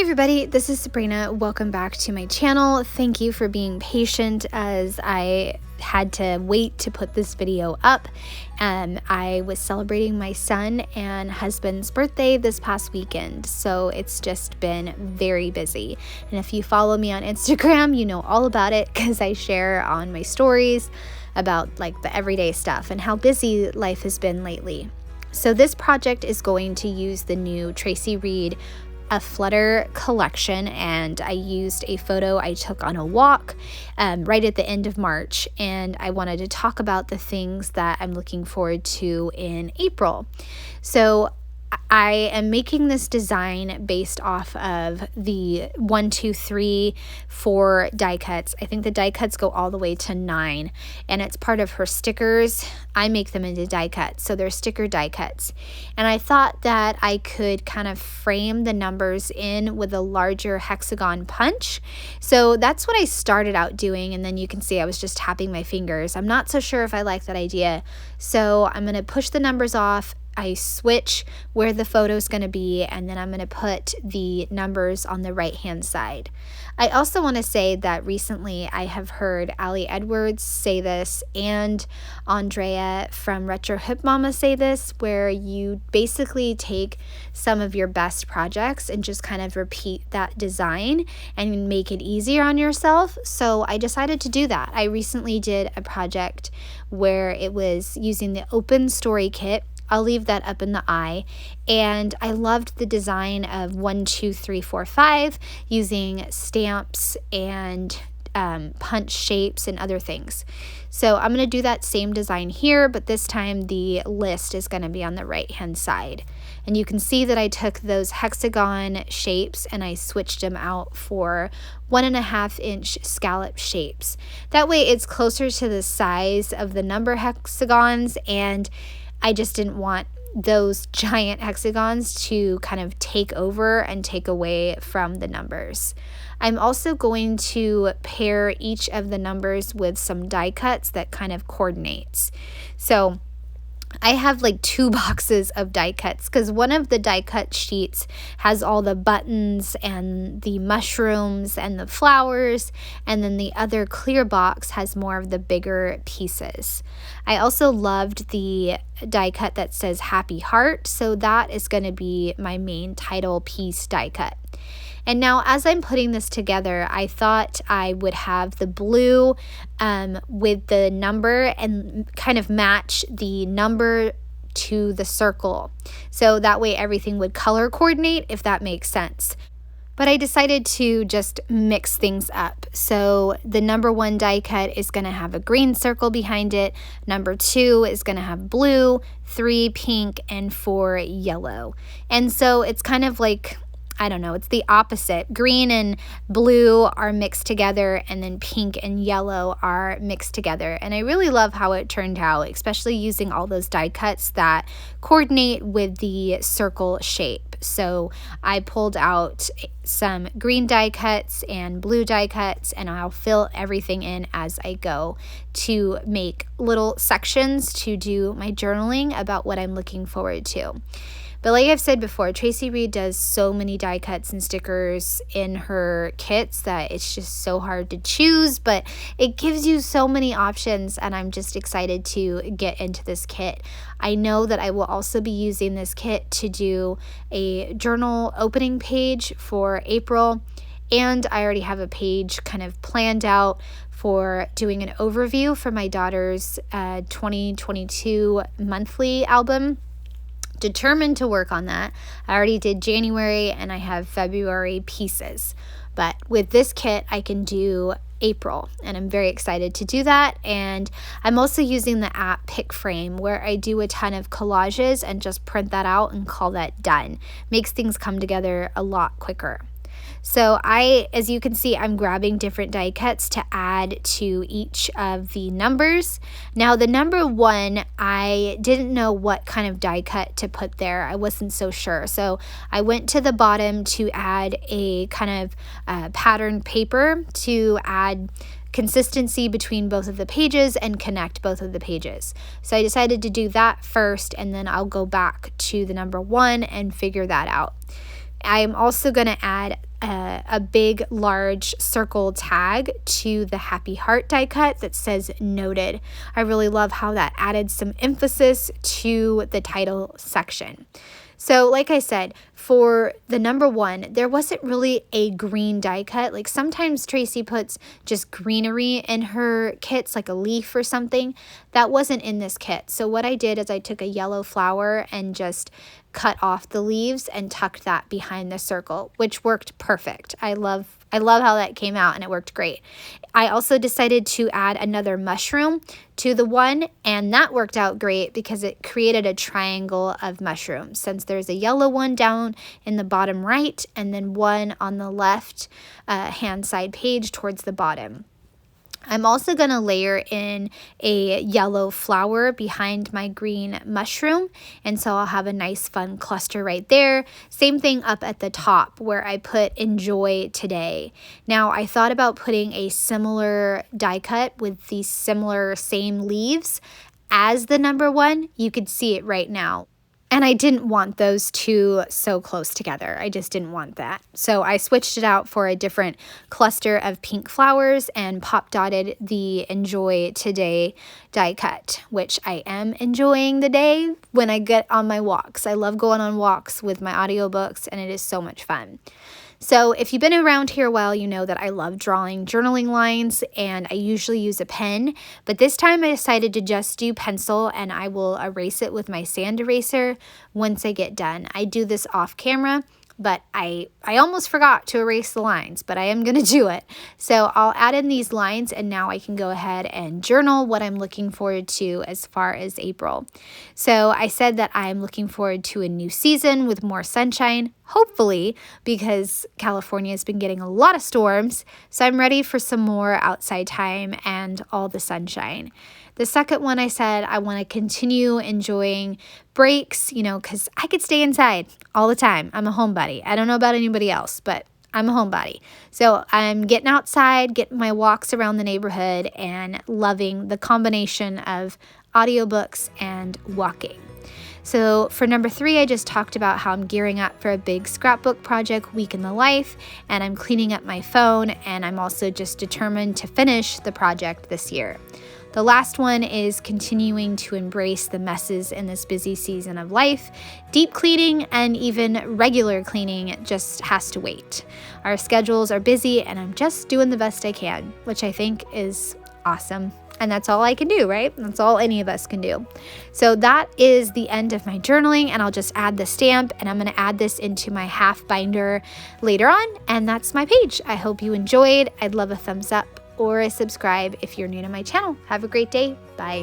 Hey everybody, this is Sabrina. Welcome back to my channel. Thank you for being patient as I had to wait to put this video up. I was celebrating my son and husband's birthday this past weekend, so it's just been very busy. And if you follow me on Instagram, you know all about it because I share on my stories about like the everyday stuff and how busy life has been lately. So this project is going to use the new Traci Reed Aflutter collection, and I used a photo I took on a walk right at the end of March, and I wanted to talk about the things that I'm looking forward to in April. So I am making this design based off of the 1, 2, 3, 4 die cuts. I think the die cuts go all the way to 9, and it's part of her stickers. I make them into die cuts, so they're sticker die cuts. And I thought that I could kind of frame the numbers in with a larger hexagon punch. So that's what I started out doing, and then you can see I was just tapping my fingers. I'm not so sure if I like that idea, so I'm going to push the numbers off. I switch where the photo is going to be, and then I'm going to put the numbers on the right hand side. I also want to say that recently I have heard Ali Edwards say this and Andrea from Retro Hip Mama say this, where you basically take some of your best projects and just kind of repeat that design and make it easier on yourself. So I decided to do that. I recently did a project where it was using the open story kit. I'll leave that up in the eye. And I loved the design of 1, 2, 3, 4, 5 using stamps and punch shapes and other things. So I'm going to do that same design here, but this time the list is going to be on the right hand side. And you can see that I took those hexagon shapes and I switched them out for 1.5 inch scallop shapes. That way it's closer to the size of the number hexagons, and I just didn't want those giant hexagons to kind of take over and take away from the numbers. I'm also going to pair each of the numbers with some die cuts that kind of coordinates. So I have like 2 boxes of die cuts because one of the die cut sheets has all the buttons and the mushrooms and the flowers, and then the other clear box has more of the bigger pieces. I also loved the die cut that says Happy Heart, so that is going to be my main title piece die cut. And now as I'm putting this together, I thought I would have the blue with the number and kind of match the number to the circle. So that way everything would color coordinate, if that makes sense. But I decided to just mix things up. So the number 1 die cut is going to have a green circle behind it. Number 2 is going to have blue, 3 pink, and 4 yellow. And so it's kind of like, I don't know, it's the opposite. Green and blue are mixed together, and then pink and yellow are mixed together. And I really love how it turned out, especially using all those die cuts that coordinate with the circle shape. So I pulled out some green die cuts and blue die cuts, and I'll fill everything in as I go to make little sections to do my journaling about what I'm looking forward to. But like I've said before, Traci Reed does so many die cuts and stickers in her kits that it's just so hard to choose, but it gives you so many options, and I'm just excited to get into this kit. I know that I will also be using this kit to do a journal opening page for April, and I already have a page kind of planned out for doing an overview for my daughter's 2022 monthly album. Determined to work on that. I already did January and I have February pieces, but with this kit I can do April, and I'm very excited to do that. And I'm also using the app PicFrame, where I do a ton of collages and just print that out and call that done. Makes things come together a lot quicker. So as you can see, I'm grabbing different die cuts to add to each of the numbers. Now the number 1, I didn't know what kind of die cut to put there. I wasn't so sure. So I went to the bottom to add a kind of patterned paper to add consistency between both of the pages and connect both of the pages. So I decided to do that first, and then I'll go back to the number 1 and figure that out. I'm also going to add a big large circle tag to the happy heart die cut that says noted. I really love how that added some emphasis to the title section. So like I said, for the number 1, there wasn't really a green die cut. Like sometimes Traci puts just greenery in her kits, like a leaf or something. That wasn't in this kit. So what I did is I took a yellow flower and just cut off the leaves and tucked that behind the circle, which worked perfect. I love how that came out, and it worked great. I also decided to add another mushroom to the one, and that worked out great because it created a triangle of mushrooms, since there's a yellow one down in the bottom right and then one on the left hand side page towards the bottom. I'm also going to layer in a yellow flower behind my green mushroom, and so I'll have a nice fun cluster right there. Same thing up at the top where I put enjoy today. Now I thought about putting a similar die cut with these same leaves as the number 1. You could see it right now. And I didn't want those two so close together. I just didn't want that. So I switched it out for a different cluster of pink flowers and pop dotted the enjoy today die cut, which I am enjoying the day when I get on my walks. I love going on walks with my audiobooks, and it is so much fun. So if you've been around here a while, you know that I love drawing journaling lines, and I usually use a pen, but this time I decided to just do pencil, and I will erase it with my sand eraser once I get done. I do this off camera, but I almost forgot to erase the lines, but I am going to do it. So I'll add in these lines, and now I can go ahead and journal what I'm looking forward to as far as April. So I said that I'm looking forward to a new season with more sunshine, hopefully, because California has been getting a lot of storms. So I'm ready for some more outside time and all the sunshine. The second one, I said I want to continue enjoying breaks, because I could stay inside all the time. I'm a homebody. I don't know about anybody else, but I'm a homebody. So I'm getting outside, getting my walks around the neighborhood, and loving the combination of audiobooks and walking. So for number 3, I just talked about how I'm gearing up for a big scrapbook project, week in the life, and I'm cleaning up my phone, and I'm also just determined to finish the project this year. The last one is continuing to embrace the messes in this busy season of life. Deep cleaning and even regular cleaning just has to wait. Our schedules are busy, and I'm just doing the best I can, which I think is awesome. And that's all I can do, right? That's all any of us can do. So that is the end of my journaling, and I'll just add the stamp, and I'm going to add this into my half binder later on, and that's my page. I hope you enjoyed. I'd love a thumbs up or a subscribe if you're new to my channel. Have a great day. Bye.